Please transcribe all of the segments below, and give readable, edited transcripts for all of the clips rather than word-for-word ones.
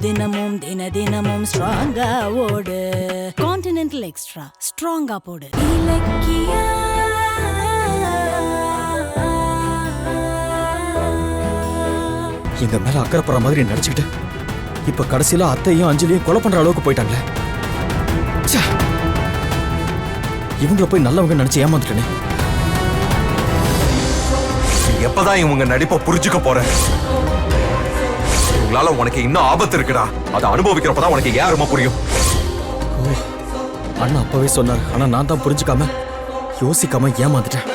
தினமும் தினமும் ஸ்ட்ராங்கா ஓடு. கான்டினென்டல் எக்ஸ்ட்ரா ஸ்ட்ராங்கா போடு. இலக்கியா எங்க மேல அக்கறைப்படுற மாதிரி நடிச்சுக்கிட்டு இப்ப கடைசியில அத்தையும் அஞ்சலியும் கொலை பண்ற அளவுக்கு போயிட்டாங்களே. இவங்கள போய் நல்லவங்க நினைச்சு ஏமாந்துட்டேனே. எப்பதான் இவங்க நடிப்பை புரிஞ்சுக்க போற? உங்களால உனக்கு இன்னும் ஆபத்து இருக்குடா. அதை அனுபவிக்கிறப்பதான் உனக்கு யாருமா புரியும். அண்ணா அப்பவே சொன்னார், ஆனா நான் தான் புரிஞ்சுக்காம யோசிக்காம ஏமாந்துட்டேன்.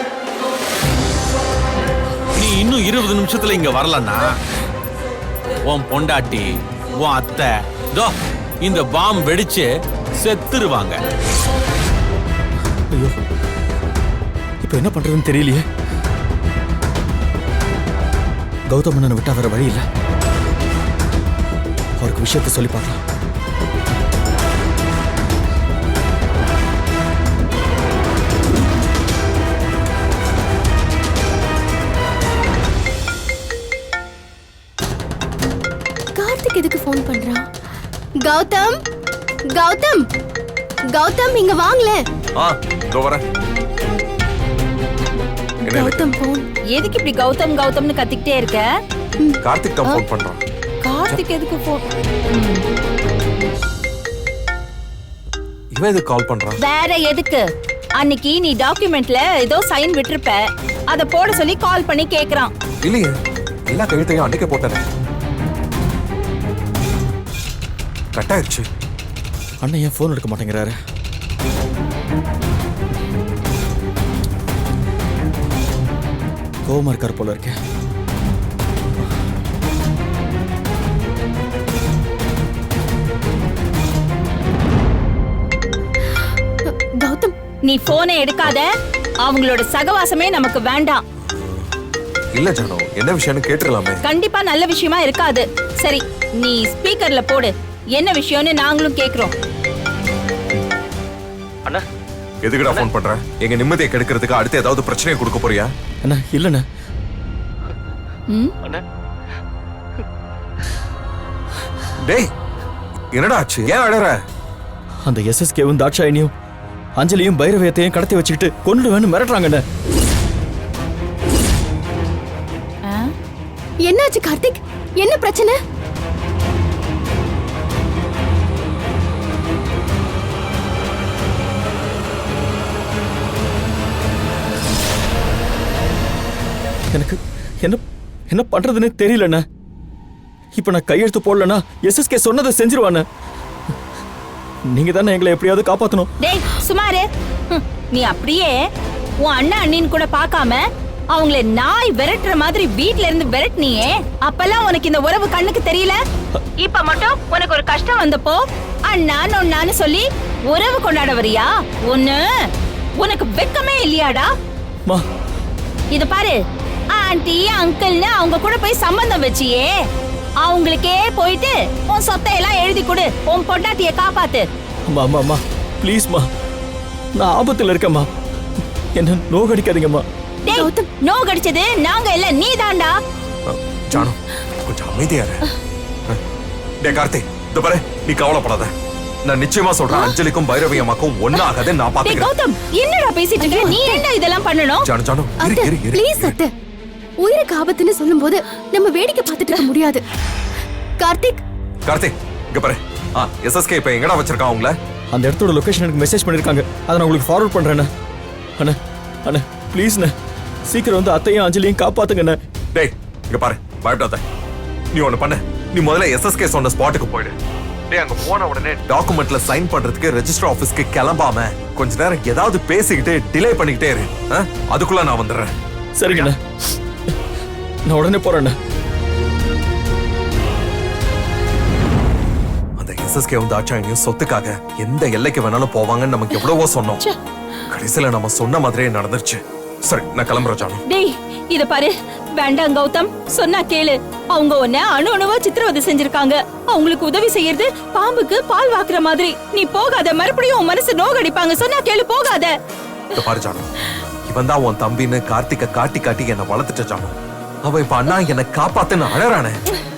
நீ இன்னும் 20 நிமிஷத்துல இங்க வரலன்னா உன் பொண்டாட்டி உன் அத்தை இந்த பாம் வெடிச்சு செத்துருவாங்க. ஐயோ, இப்ப என்ன பண்றதுன்னு தெரியலையே. கௌதம் அண்ணனை விட்டா வேற வழி இல்லை. அவருக்கு விஷயத்தை சொல்லி பார்க்கலாம். கார்த்திக் எதுக்கு ஃபோன் பண்றான்? கௌதம் கௌதம் கௌதம் இங்க வாங்கல. இதோ வரேன். கௌதம் ஃபோன். எதுக்கு இப்படி கௌதம் கௌதம்னு கத்திக்கிட்டே இருக்க? கார்த்திக் தான் ஃபோன் பண்றான். கார்த்திக் எதுக்கு ஃபோன்? இவன் எதுக்கு கால் பண்றான்? வேற எதுக்கு? அன்னைக்கு நீ டாக்குமெண்ட்ல ஏதோ சைன் விட்டுருப்ப, அத போட சொல்லி கால் பண்ணி கேக்குறான். இல்லையே, எல்லா கையெழுத்தையும் அன்னைக்கே போட்டேனே. கட் ஆயிடுச்சு. அண்ணன் ஏன் ஃபோன் எடுக்க மாட்டேங்கிறாரு? கோவமா இருக்காரு போல இருக்கேன். கௌதம், நீ போனை எடுக்காத. அவங்களோட சகவாசமே நமக்கு வேண்டாம். இல்ல ஜானு, என்ன விஷயம்னு கேட்டுறலாமே. கண்டிப்பா நல்ல விஷயமா இருக்காது. சரி, நீ ஸ்பீக்கர்ல போடு. என்ன விஷயம்னு நாங்களும் கேக்குறோம். அண்ணா, எதுக்குடா ஃபோன் பண்ற? எங்க நிம்மதியை கெடுக்கிறதுக்கு அடுத்து ஏதாவது பிரச்சனையை கொடுக்க போறியா? அண்ணா இல்லண்ணா. டேய், என்னடா ஆச்சு? ஏன் அழற? அந்த எஸ்எஸ்கேவும் தாட்சாயினியும் அஞ்சலியும் பைரவயத்தையும் கடத்தி வச்சுக்கிட்டு கொன்னுடுவேன்னு மிரட்டுறாங்கண்ணே. என்னாச்சு கார்த்திக்? என்ன பிரச்சனை? எனக்கு என்ன என்ன பண்றதுன்னு தெரியலண்ணா. இப்ப நான் கையெழுத்து போடலன்னா எஸ்எஸ்கே சொன்னதை செஞ்சிருவானே. நீங்க தானே எங்களை எப்படியாவது காப்பாத்தணும். டேய் சுமாரு, நீ அப்படியே உன் அண்ணா அண்ணின்னு கூட பார்க்காம அவங்கள நாய் விரட்டுற மாதிரி வீட்ல இருந்து விரட்டினியே. அப்பெல்லாம் உனக்கு இந்த உறவு கண்ணுக்கு தெரியல. இப்ப மட்டும் உனக்கு ஒரு கஷ்டம் வந்தப்போ அண்ணா நொண்ணான்னு சொல்லி உறவு கொண்டாட வரியா? உனக்கு வெக்கமே இல்லையாடா? இத பாரு, ஆண்டி அங்கிள்னு அவங்க கூட போய் சம்பந்தம் வச்சியே. அவங்களுக்கே போயிட்டு உன் சொத்தை எல்லாம் எழுதி கொடு. உன் பொண்டாட்டிய காப்பாத்து. அம்மா ப்ளீஸ்மா, நான் ஆபத்துல இருக்கேம்மா. என்ன நோகடிக்காதீங்கம்மா. நோகடிச்சது நாங்க இல்ல, நீ தாண்டா. ஜானு, கொஞ்சம் அமைதியா இரு. டேய் கார்த்திக், இந்த பாரு, நீ கவலைப்படாத. நான் நிச்சயமா சொல்றேன், அஞ்சலிக்கும் பைரவி அம்மாக்கும் ஒண்ணாகதே நான் பாத்துக்கிறேன். கௌதம், என்னடா பேசிட்டு இருக்க? நீ என்ன இதெல்லாம் பண்ணணும்? ஜானு இரு. ப்ளீஸ் அத்தை, உயிருக்கு ஆபத்துன்னு சொல்லும்போது நம்ம வேடிக்கை பார்த்துட்டு இருக்க முடியாது. கார்த்திக் இங்க பாரு. எஸ்எஸ்கே இப்ப எங்கடா வச்சிருக்கான் அவங்கள? அந்த இடத்தோட லொகேஷன் எனக்கு மெசேஜ் பண்ணிருக்காங்க. அதை நான் உங்களுக்கு ஃபார்வர்ட் பண்றேன். அண்ணா ப்ளீஸ்ண்ணே, சீக்கிரம் வந்து அத்தையும் அஞ்சலியும் காப்பாத்துங்கண்ணே. டேய் இங்க பாரு, பயப்படாத. நீ ஒண்ணு பண்ணு, நீ முதல்ல எஸ்எஸ்கே சொன்ன ஸ்பாட்டுக்கு போயிடு. டேய், அங்க போன உடனே டாக்குமெண்ட்ல சைன் பண்றதுக்கு ரெஜிஸ்டர் ஆபீஸ்க்கு கிளம்பாம கொஞ்ச நேரம் ஏதாவது பேசிக்கிட்டு டிலே பண்ணிக்கிட்டே இரு. அதுக்குள்ள நான் வந்துடுறேன். சரிங்கண்ணா, நான் உடனே போறேண்ணே. அந்த எஸ்எஸ்கே வந்து தாட்சாயினியும் சொத்துக்காக எந்த எல்லைக்கு வேணாலும் போவாங்கன்னு நமக்கு எவ்வளவோ சொன்னோம். கடைசியில நம்ம சொன்ன மாதிரியே நடந்துருச்சு. சரி, நான் கிளம்புறேன் ஜானு. டேய் இத பாரு, வேண்டாம் கௌதம், சொன்னா கேளு. அவங்க உன்னை அணுவா சித்திரவதை செஞ்சிருக்காங்க. அவங்களுக்கு உதவி செய்யறது பாம்புக்கு பால் வாக்குற மாதிரி. நீ போகாத, மறுபடியும் உன் மனசு நோகடிப்பாங்க. சொன்னா கேளு, போகாத. பாரு ஜானு, இவன் தான் உன் தம்பின்னு கார்த்திக்க காட்டி காட்டி என்ன வளர்த்துட்ட ஜானு. அவன் இப்ப அண்ணா என்ன காப்பாத்துன்னு அழறானே.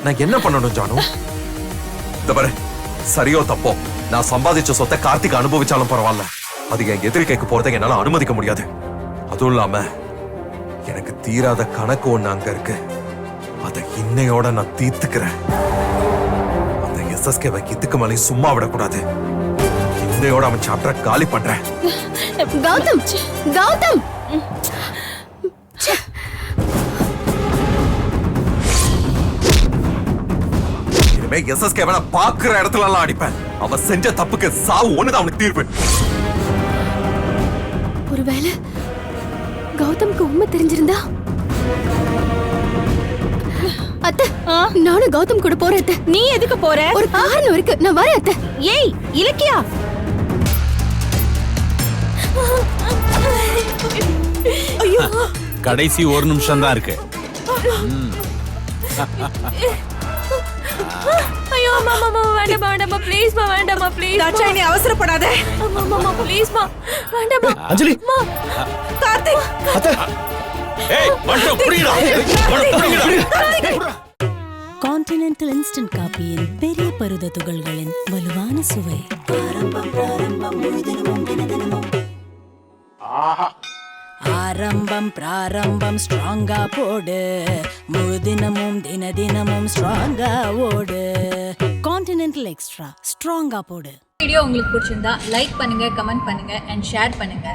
நான் என்ன பண்ணணும் ஜானு? இந்த பாரு, சரியோ தப்போ நான் சம்பாதிச்ச சொத்தை கார்த்திக் அனுபவிச்சாலும் பரவாயில்ல, அது என் எதிர்க்கைக்கு போறதை என்னால அனுமதிக்க முடியாது. அதுவும் இல்லாம எனக்கு தீராத கணக்கு ஒண்ணு அங்க இருக்கு. அதை இன்னையோட நான் தீர்த்துக்கிறேன். அந்த எஸ்எஸ்கேவை இதுக்கு மேலே சும்மா விடக்கூடாது. இன்னையோட அவன் சாப்டரை காலி பண்றேன். கௌதம் கௌதம் இனிமே எஸ்எஸ்கேவை நான் பாக்குற இடத்துல எல்லாம் அடிப்பேன். அவன் செஞ்ச தப்புக்கு சாவு ஒண்ணுதான் அவனுக்கு தீர்ப்பு. ஒருவேளை கௌதம்க்கு உண்மை தெரிஞ்சிருந்தா? அத்தை, நானும் கௌதம் கூட போறேன் அத்தை. நீ எதுக்கு போற? ஒரு காரணம் இருக்கு, நான் வரேன் அத்தை. ஏய் இலக்கியா, கடைசி ஒரு நிமிஷம் தான் இருக்கு. ஐயோ மாமா வேண்டாமா வேண்டாமா ப்ளீஸ் மா வேண்டாமா ப்ளீஸ். தாட்சாயினி அவசரப்படாத. மாமா ப்ளீஸ் மா வேண்டாமா. அஞ்சலி, கார்த்திக், அத்தை, ஏய் மட்டும் புடிடா, புடிடா. கான்டினென்டல் இன்ஸ்டன்ட் காபியின் பெரிய பருத துகள்களின் வலுவான சுவை. ஆரம்பம் பிராரம்பம் ஸ்ட்ராங்கா போடு, முழு தினமும் தினமும் ஸ்ட்ராங்கா ஓடு. கான்டினென்டல் எக்ஸ்ட்ரா ஸ்ட்ராங்கா போடு. வீடியோ உங்களுக்கு பிடிச்சிருந்தா லைக் பண்ணுங்க, கமெண்ட் பண்ணுங்க அண்ட் ஷேர் பண்ணுங்க.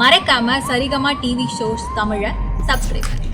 மறக்காம சரிகமா டிவி ஷோஸ் தமிழை சப்ஸ்கிரைப் பண்ணுங்க.